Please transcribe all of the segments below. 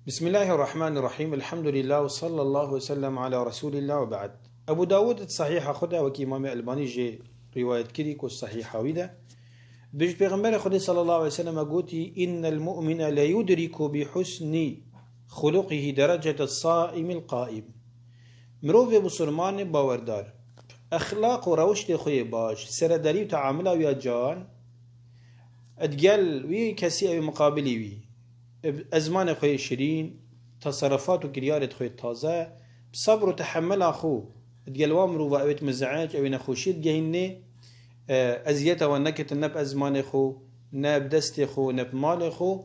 بسم الله الرحمن الرحيم. الحمد لله وصلى الله وسلم على رسول الله وبعد. أبو داود الصحيحة خدا وكي إمام الباني جي رواية كريك الصحيحة ويدا بيج بيغمبر خدا صلى الله عليه وسلم قوتي إن المؤمن لا يدرك بحسن خلقه درجة الصائم القائم. مروف بسلمان باوردار أخلاق وروش لخوي باش سرداري وتعامله ويا جان اتقال وي كسي أو مقابلي وي أزمان خوي شيرين تصرفات وكريارة خوي تازة بصبر وتحمل أخو تقال وامرو وقويت مزعاج أو نخوشيت جهني أزيته ونكت النب أزمان خو نب دست خو نب مال خو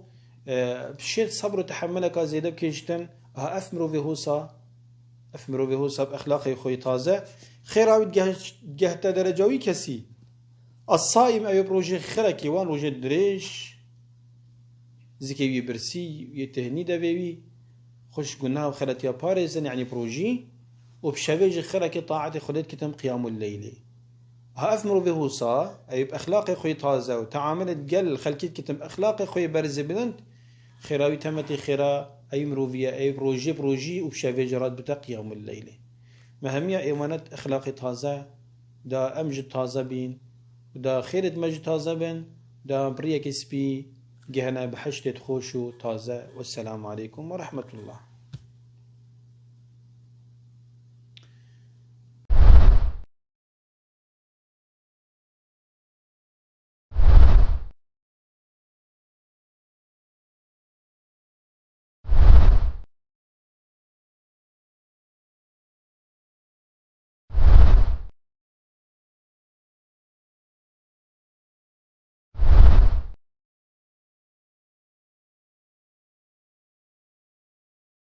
بشيت صبر وتحملك زيادة بكيشتن أثمرو في هوسا بأخلاقي خوي تازة خيراوي جهت درجوي كسي الصائم أو بروجي خركي وان روجي دريش زكي برسي يتهني دبيوي خوش قلنا وخلت يا باريزن يعني بروجي وبشبيج خلك طاعة خلت كتم قيام الليل هأثمر به صا أي بأخلاق خوي تازة وتعاملت قل خلكت كتم أخلاق خوي برز بلند خيراوي تمتي خيرا أي مروفيا أي بروجي وبشبيج راد بتا قيام الليل مهمية إيمانات أخلاق تازة دا أمجد تازة بين دا خيرت مجد تازة بين دا بريك سبي جهنا بحشتة خوشو تازة. والسلام عليكم ورحمة الله.